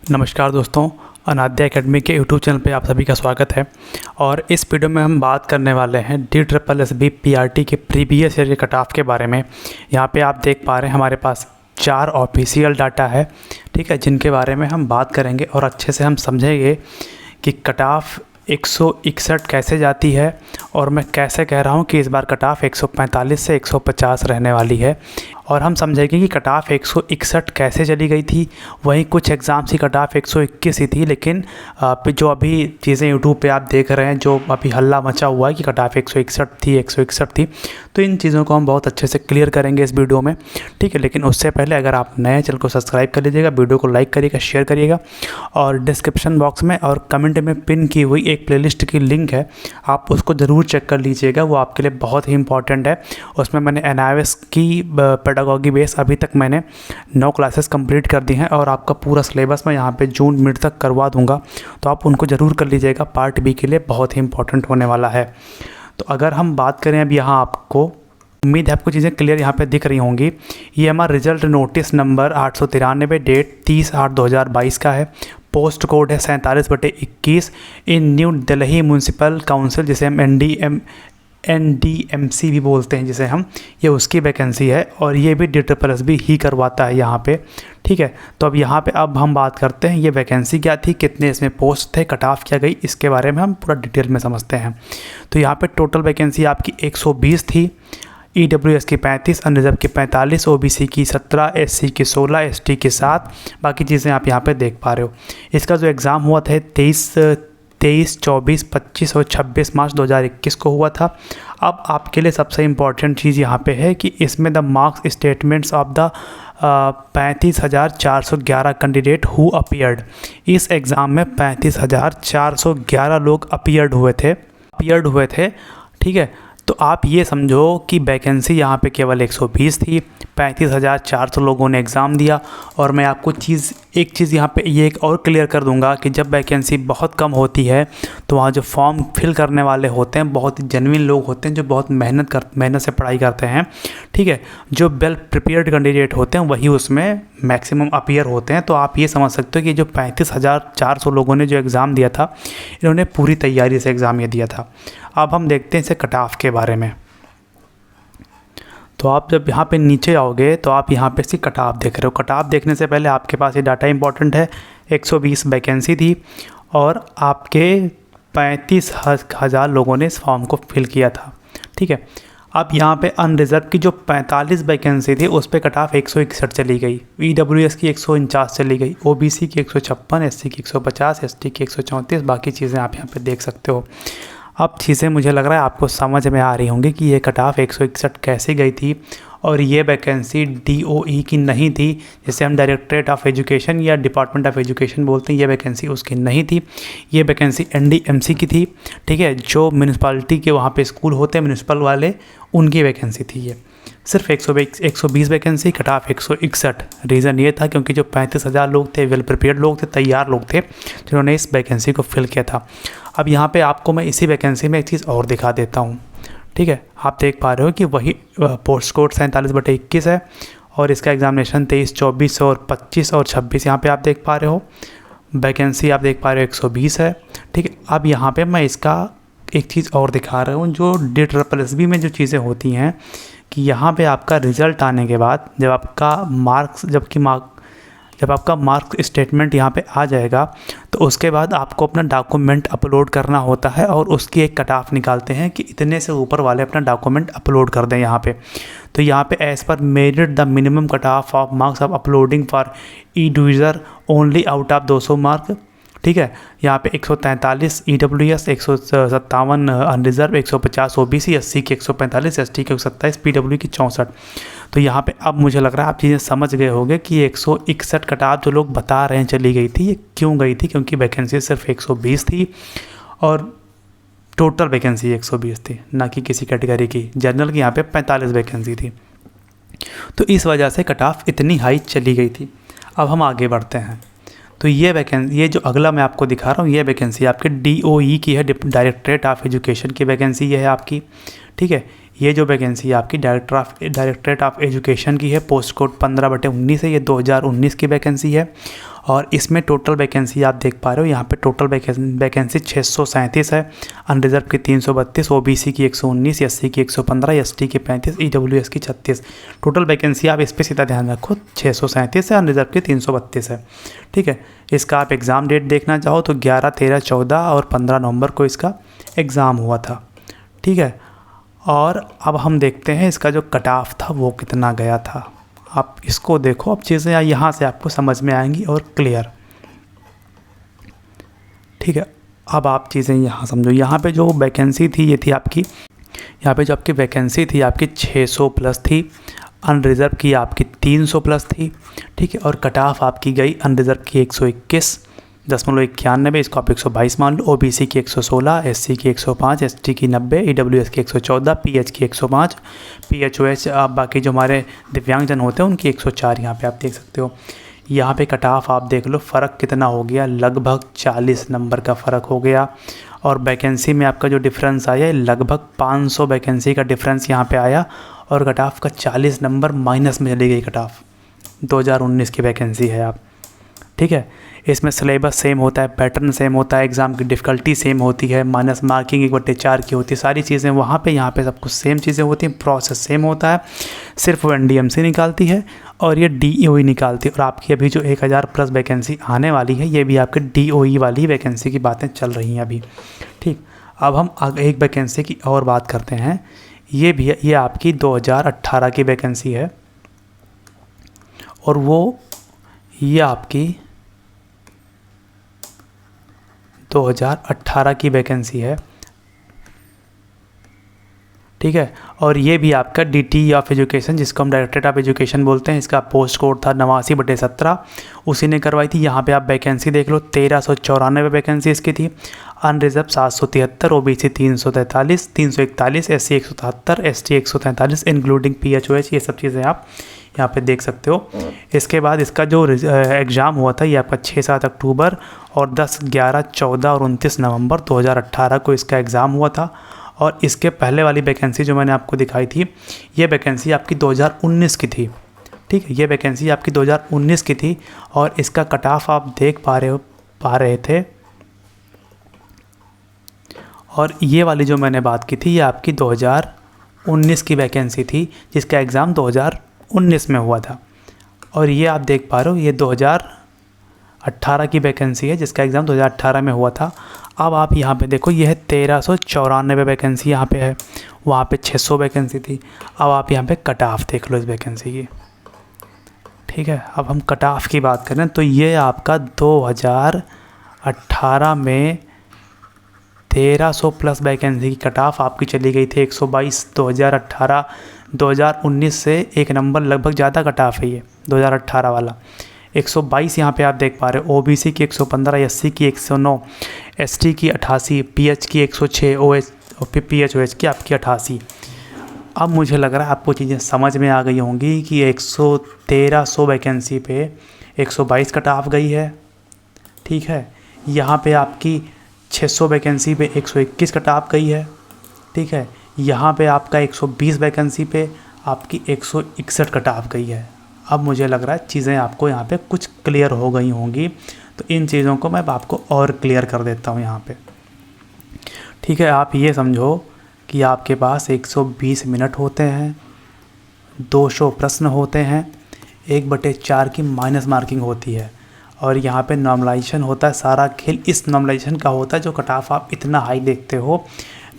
नमस्कार दोस्तों, अनाद्या एकेडमी के यूट्यूब चैनल पे आप सभी का स्वागत है। और इस वीडियो में हम बात करने वाले हैं DSSB PRT के प्रीवियस ईयर के कट ऑफ के बारे में। यहाँ पे आप देख पा रहे हैं हमारे पास 4 ऑफिशियल डाटा है, ठीक है, जिनके बारे में हम बात करेंगे और अच्छे से हम समझेंगे कि कट ऑफ 161 कैसे जाती है और मैं कैसे कह रहा हूँ कि इस बार कट ऑफ 145 से 150 रहने वाली है। और हम समझेंगे कि कट ऑफ 161 कैसे चली गई थी। वहीं कुछ एग्ज़ाम्स की कट ऑफ 121 ही थी, लेकिन जो अभी चीज़ें यूट्यूब पे आप देख रहे हैं, जो अभी हल्ला मचा हुआ है कि कट ऑफ 161 थी, तो इन चीज़ों को हम बहुत अच्छे से क्लियर करेंगे इस वीडियो में, ठीक है। लेकिन उससे पहले अगर आप नए चैनल को सब्सक्राइब कर लीजिएगा, वीडियो को लाइक करिएगा, शेयर करिएगा, और डिस्क्रिप्शन बॉक्स में और कमेंट में पिन की हुई एक प्लेलिस्ट की लिंक है, आप उसको ज़रूर चेक कर लीजिएगा, वो आपके लिए बहुत ही इंपॉर्टेंट है। उसमें मैंने NIOS की पेडागॉजी बेस अभी तक मैंने 9 क्लासेस कंप्लीट कर दी हैं और आपका पूरा सिलेबस मैं यहाँ पे जून मिड तक करवा दूंगा, तो आप उनको ज़रूर कर लीजिएगा। पार्ट बी के लिए बहुत ही इंपॉर्टेंट होने वाला है। तो अगर हम बात करें अब यहाँ, आपको उम्मीद है आपको चीज़ें क्लियर यहाँ पे दिख रही होंगी। ये हमारा रिजल्ट नोटिस नंबर 893, डेट 30/8/2022 का है। पोस्ट कोड है 47/21 इन न्यू दिल्ली म्यूनसिपल काउंसिल, जिसे हम NDMC भी बोलते हैं, जिसे हम, ये उसकी वैकेंसी है और ये भी DSSB ही करवाता है यहाँ पे, ठीक है। तो अब यहाँ पे अब हम बात करते हैं ये वैकेंसी क्या थी, कितने इसमें पोस्ट थे, कट ऑफ क्या गई, इसके बारे में हम पूरा डिटेल में समझते हैं। तो यहाँ पे टोटल वैकेंसी आपकी 120 थी। EWS की 35, अनरिजर्व की 45, OBC की 17, SC की 16, ST की 7, बाकी चीज़ें आप यहाँ पे देख पा रहे हो। इसका जो एग्ज़ाम हुआ था 23, 24, 25 और 26 मार्च 2021 को हुआ था। अब आपके लिए सबसे इम्पॉर्टेंट चीज़ यहाँ पे है कि इसमें the marks statements of the 35,411 candidate who appeared. इस एग्ज़ाम में 35,411 लोग अपीयर्ड हुए थे, ठीक है। तो आप ये समझो कि वैकेंसी यहाँ पे केवल 120 थी, 35,400 लोगों ने एग्ज़ाम दिया। और मैं आपको एक चीज़ यहाँ पे ये एक और क्लियर कर दूंगा कि जब वैकेंसी बहुत कम होती है तो वहाँ जो फॉर्म फिल करने वाले होते हैं बहुत जेन्युइन लोग होते हैं, जो बहुत मेहनत से पढ़ाई करते हैं, ठीक है। जो वेल प्रिपेयर्ड कैंडिडेट होते हैं वही उसमें मैक्सिमम अपीयर होते हैं। तो आप ये समझ सकते हो कि जो 35,400 लोगों ने जो एग्ज़ाम दिया था, इन्होंने पूरी तैयारी से एग्ज़ाम ये दिया था। अब हम देखते हैं इसे कट ऑफ के बारे में। तो आप जब यहाँ पे नीचे आओगे तो आप यहाँ पे इसकी कट ऑफ देख रहे हो। कट ऑफ देखने से पहले आपके पास ये डाटा इंपॉर्टेंट है। 120 वैकेंसी थी और आपके 35,000 लोगों ने इस फॉर्म को फिल किया था, ठीक है। अब यहाँ पे अनरिजर्व की जो 45 वैकेंसी थी उस पर कट ऑफ 161 चली गई, EWS की 149 चली गई, OBC की 156, SC की 150, ST की 134, बाकी चीज़ें आप यहाँ पे देख सकते हो। अब चीज़ें मुझे लग रहा है आपको समझ में आ रही होंगी कि ये कट ऑफ 161 कैसे गई थी। और ये वैकेंसी DOE की नहीं थी, जिसे हम डायरेक्टरेट ऑफ एजुकेशन या डिपार्टमेंट ऑफ एजुकेशन बोलते हैं, ये वैकेंसी उसकी नहीं थी। ये वैकेंसी NDMC की थी, ठीक है। जो म्यूनसिपालिटी के वहाँ पे स्कूल होते हैं म्यूनसिपल वाले, उनकी वैकेंसी थी ये। सिर्फ 120 वैकेंसी, कट ऑफ 161। रीज़न ये था क्योंकि जो 35,000 लोग थे, वेल प्रिपेयर्ड लोग थे, तैयार लोग थे, जिन्होंने इस वैकेंसी को फिल किया था। अब यहाँ पे आपको मैं इसी वैकेंसी में एक चीज़ और दिखा देता हूँ, ठीक है। आप देख पा रहे हो कि वही पोस्ट कोड 47/21 है और इसका एग्जामिनेशन 23, 24 और 25 और 26 यहाँ पे आप देख पा रहे हो। वैकेंसी आप देख पा रहे हो 120 है, ठीक है। अब यहाँ पे मैं इसका एक चीज़ और दिखा रहा हूँ, जो DSSB में जो चीज़ें होती हैं कि यहाँ पे आपका रिज़ल्ट आने के बाद जब आपका मार्क्स स्टेटमेंट यहाँ पे आ जाएगा, तो उसके बाद आपको अपना डॉक्यूमेंट अपलोड करना होता है और उसकी एक कट ऑफ निकालते हैं कि इतने से ऊपर वाले अपना डॉक्यूमेंट अपलोड कर दें यहाँ पे। तो यहाँ पे as per merit the minimum cut off of marks of uploading for ई-डिविज़र ओनली आउट ऑफ 200 मार्क, ठीक है। यहाँ पे 143 EWS, 157 अनरिजर्व, 150 OBC, SC की 145, ST की 127, PW की 64। तो यहाँ पे अब मुझे लग रहा है आप चीज़ें समझ गए होंगे कि 161 कट ऑफ जो लोग बता रहे हैं चली गई थी, ये क्यों गई थी। क्योंकि वैकेंसी सिर्फ 120 थी और टोटल वैकेंसी 120 थी, ना कि किसी कैटेगरी की। जनरल की यहाँ पे 45 वैकेंसी थी, तो इस वजह से कट ऑफ इतनी हाई चली गई थी। अब हम आगे बढ़ते हैं। तो ये जो अगला मैं आपको दिखा रहा हूँ, ये वैकेंसी आपके DOE की है, डायरेक्टरेट ऑफ एजुकेशन की वैकेंसी ये है आपकी, ठीक है। ये जो वैकेंसी आपकी डायरेक्टरेट ऑफ एजुकेशन की है, पोस्ट कोड 15/19 है, ये 2019 की वैकेंसी है। और इसमें टोटल वैकेंसी आप देख पा रहे हो, यहाँ पे टोटल वैकेंसी 637 है, अनरिजर्व की 332, ओबीसी की 119, एससी की 115, एसटी की 35, ईडब्ल्यूएस की 36। टोटल वैकेंसी आप इस पर सीधा ध्यान रखो, 637 है, अनरिजर्व की 332 है। ठीक है, इसका आप एग्ज़ाम डेट देखना चाहो तो 11, 13, 14 और 15 नवंबर को इसका एग्ज़ाम हुआ था। ठीक है, और अब हम देखते हैं इसका जो कट ऑफ था वो कितना गया था। आप इसको देखो, अब चीज़ें यहाँ से आपको समझ में आएंगी और क्लियर। ठीक है, अब आप चीज़ें यहाँ समझो। यहाँ पे जो वैकेंसी थी ये थी आपकी, यहाँ पे जो आपकी वैकेंसी थी आपकी 600 प्लस थी, अनरिज़र्व की आपकी 300 प्लस थी। ठीक है, और कट ऑफ आपकी गई अनरिज़र्व की 121.91, इसको आप 122 मान लो। ओबीसी की 116, एससी की 105, एसटी की 90, ईडब्ल्यूएस की 114, पीएच की 105, पीएचओएच आप बाकी जो हमारे दिव्यांगजन होते हैं उनकी 104। यहाँ पे आप देख सकते हो। यहाँ पे कट ऑफ आप देख लो, फ़र्क कितना हो गया, लगभग 40 नंबर का फ़र्क हो गया। और वैकेंसी में आपका जो डिफरेंस आया लगभग 500 वैकेंसी का डिफरेंस यहाँ पे आया, और कट ऑफ का 40 नंबर माइनस में चली गई। कट ऑफ 2019 की वैकेंसी है आप। ठीक है, इसमें सिलेबस सेम होता है, पैटर्न सेम होता है, एग्ज़ाम की डिफ़िकल्टी सेम होती है, माइनस मार्किंग 1/4 की होती है, सारी चीज़ें वहाँ पे यहाँ पे सब कुछ सेम चीज़ें होती हैं, प्रोसेस सेम होता है। सिर्फ वो एनडीएमसी निकालती है और ये डीईओई निकालती है। और आपकी अभी जो 1000 प्लस वैकेंसी आने वाली है ये भी आपके डीईओई वाली वैकेंसी की बातें चल रही हैं अभी। ठीक, अब हम एक वैकेंसी की और बात करते हैं। ये आपकी 2018 की वैकेंसी है, और वो ये आपकी 2018 की वैकेंसी है। ठीक है, और ये भी आपका डीटी ऑफ एजुकेशन, जिसको हम डायरेक्टरेट ऑफ एजुकेशन बोलते हैं, इसका पोस्ट कोड था 89/17, उसी ने करवाई थी। यहाँ पे आप वैकेंसी देख लो, 1394 वैकेंसी इसकी थी, unreserved 773, OBC 343, 341, SC 177, ST 143, including PH OH. ये सब चीज़ें आप यहाँ पे देख सकते हो। इसके बाद इसका जो एग्ज़ाम हुआ था ये आपका 6-7 अक्टूबर और 10, 11, 14 और 29 नवंबर 2018 को इसका एग्ज़ाम हुआ था। और इसके पहले वाली वैकेंसी जो मैंने आपको दिखाई थी ये वैकेंसी आपकी 2019 की थी। ठीक है, ये वैकेंसी आपकी 2019 की थी, और इसका कट ऑफ आप देख पा रहे थे। और ये वाली जो मैंने बात की थी ये आपकी 2019 की वैकेंसी थी, जिसका एग्ज़ाम 2019 में हुआ था। और ये आप देख पा रहे हो ये 2018 की वैकेंसी है, जिसका एग्ज़ाम 2018 में हुआ था। अब आप यहाँ पे देखो, यह 1394 वैकेंसी यहाँ पे है, वहाँ पे 600 वैकेंसी थी। अब आप यहाँ पे कट ऑफ देख लो इस वैकेंसी की। ठीक है, अब हम कट ऑफ की बात करें तो ये आपका 2018 में 1300 प्लस वैकेंसी की कट ऑफ आपकी चली गई थी 122। 2019 से एक नंबर लगभग ज़्यादा कट ऑफ है ये 2018 वाला 122। यहाँ पे आप देख पा रहे हो। ओबीसी की 115, एससी की 109, एसटी की 88, पीएच की 106, ओएच पीएचओएच की आपकी 88। अब मुझे लग रहा है आपको चीज़ें समझ में आ गई होंगी कि 1300 वैकेंसी पे 122 कट ऑफ गई है। ठीक है, यहाँ पे आपकी 600 वैकेंसी पे 121 कट ऑफ गई है। ठीक है, यहाँ पे आपका 120 वैकेंसी पे आपकी 161 कट ऑफ गई है। अब मुझे लग रहा है चीज़ें आपको यहाँ पे कुछ क्लियर हो गई होंगी, तो इन चीज़ों को मैं आपको और क्लियर कर देता हूँ यहाँ पे। ठीक है, आप ये समझो कि आपके पास 120 मिनट होते हैं, 200 प्रश्न होते हैं, 1/4 की माइनस मार्किंग होती है, और यहाँ पे नॉर्मलाइजेशन होता है। सारा खेल इस नॉर्मलाइजेशन का होता है जो कट ऑफ आप इतना हाई देखते हो।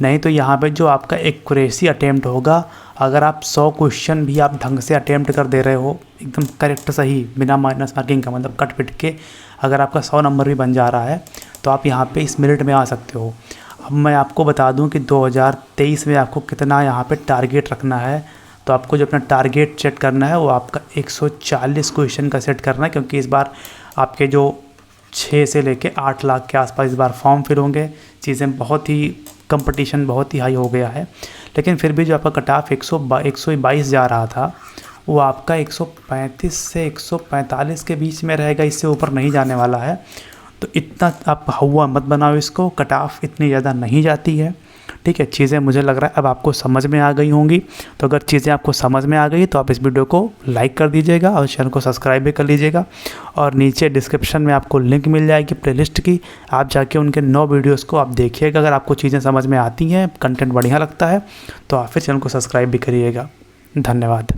नहीं तो यहाँ पे जो आपका एक्यूरेसी अटेम्प्ट होगा, अगर आप 100 क्वेश्चन भी आप ढंग से अटेम्प्ट कर दे रहे हो एकदम करेक्ट सही बिना माइनस मार्किंग का, मतलब कट पिट के, अगर आपका 100 नंबर भी बन जा रहा है तो आप यहाँ पे इस मेरिट में आ सकते हो। अब मैं आपको बता दूं कि 2023 में आपको कितना यहाँ पे टारगेट रखना है। तो आपको जो अपना टारगेट सेट करना है वो आपका 140 क्वेश्चन का सेट करना है, क्योंकि इस बार आपके जो 6 से लेके 8 लाख के आसपास इस बार फॉर्म फिल होंगे। चीज़ें बहुत ही कंपटीशन बहुत ही हाई हो गया है, लेकिन फिर भी जो आपका कट ऑफ 122 जा रहा था वो आपका 135 से 145 के बीच में रहेगा, इससे ऊपर नहीं जाने वाला है। तो इतना आप हवा मत बनाओ इसको, कट ऑफ इतनी ज़्यादा नहीं जाती है। ठीक है, चीज़ें मुझे लग रहा है अब आपको समझ में आ गई होंगी। तो अगर चीज़ें आपको समझ में आ गई तो आप इस वीडियो को लाइक कर दीजिएगा और चैनल को सब्सक्राइब भी कर लीजिएगा। और नीचे डिस्क्रिप्शन में आपको लिंक मिल जाएगी प्लेलिस्ट की, आप जाके उनके 9 वीडियोज़ को आप देखिएगा। अगर आपको चीज़ें समझ में आती हैं, कंटेंट बढ़िया लगता है तो आप फिर चैनल को सब्सक्राइब भी करिएगा। धन्यवाद।